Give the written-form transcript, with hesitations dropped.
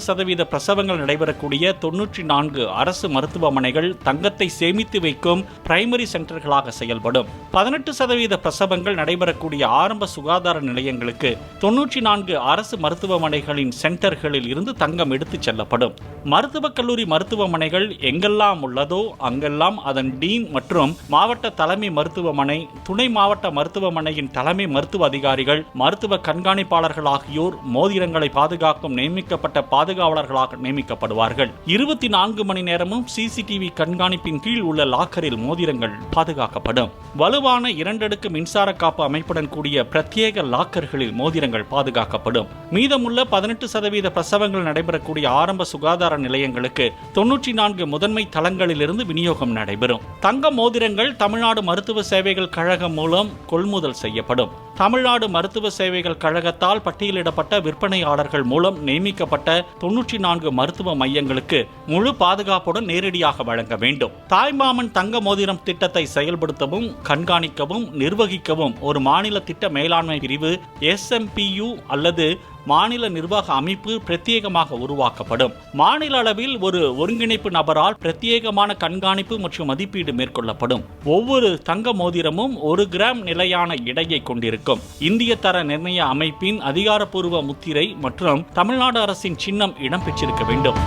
சதவீத பிரசவங்கள் நடைபெறக்கூடிய 94 அரசு மருத்துவமனைகள் தங்கத்தை சேமித்து வைக்கும் பிரைமரி சென்டர்களாக செயல்படும். 18% பிரசவங்கள் நடைபெறக்கூடிய ஆரம்ப சுகாதார நிலையங்களுக்கு 94 அரசு மருத்துவமனைகளின் சென்டர்களில் இருந்து தங்கம் எடுத்துச் செல்லப்படும். மருத்துவக் கல்லூரி மருத்துவமனைகள் எங்கெல்லாம் உள்ளதோ அங்கெல்லாம் அதன் டீன் மற்றும் மாவட்ட தலைமை மருத்துவமனை, துணை மாவட்ட மருத்துவமனையின் தலைமை மருத்துவ அதிகாரிகள், மருத்துவ கண்காணிப்பாளர்கள் ஆகியோர் மோதிரங்களை பாதுகாக்கும் நியமிக்கப்பட்ட பாதுகாவலர்களாக நியமிக்கப்படுவார்கள். 24 மணி நேரமும் சிசிடிவி கண்காணிப்பின் கீழ் உள்ள லாக்கரில் மோதிரங்கள் பாதுகாக்கப்படும். வலுவான 2 அடுக்கு மின்சார காப்பு அமைப்புடன் கூடிய பிரத்யேக லாக்கர்களில் மோதிரங்கள் பாதுகாக்கப்படும். மீதமுள்ள 18% பிரசவங்கள் நடைபெறக்கூடிய ஆரம்ப சுகாதார நிலையங்களுக்கு 94 முதன்மை தளங்களிலிருந்து விநியோகம் நடைபெறும். தங்க மோதிரங்கள் தமிழ்நாடு மருத்துவ சேவைகள் கழகம் மூலம் கொள்முதல் செய்யப்படும். தமிழ்நாடு மருத்துவ சேவைகள் கழகத்தால் பட்டியலிடப்பட்ட விற்பனையாளர்கள் மூலம் நியமிக்கப்பட்ட 94 மருத்துவ மையங்களுக்கு முழு பாதுகாப்புடன் நேரடியாக வழங்க வேண்டும். தாய்மாமன் தங்க மோதிரம் திட்டத்தை செயல்படுத்தவும், கண்காணிக்கவும், நிர்வகிக்கவும் ஒரு மாநில திட்ட மேலாண்மை பிரிவு SMPU அல்லது மாநில நிர்வாக அமைப்பு பிரத்யேகமாக உருவாக்கப்படும். மாநில அளவில் ஒரு ஒருங்கிணைப்பு நபரால் பிரத்யேகமான கண்காணிப்பு மற்றும் மதிப்பீடு மேற்கொள்ளப்படும். ஒவ்வொரு தங்க மோதிரமும் 1 கிராம் நிலையான எடையை கொண்டிருக்கும். இந்திய தர நிர்ணய அமைப்பின் அதிகாரப்பூர்வ முத்திரை மற்றும் தமிழ்நாடு அரசின் சின்னம் இடம்பெற்றிருக்க வேண்டும்.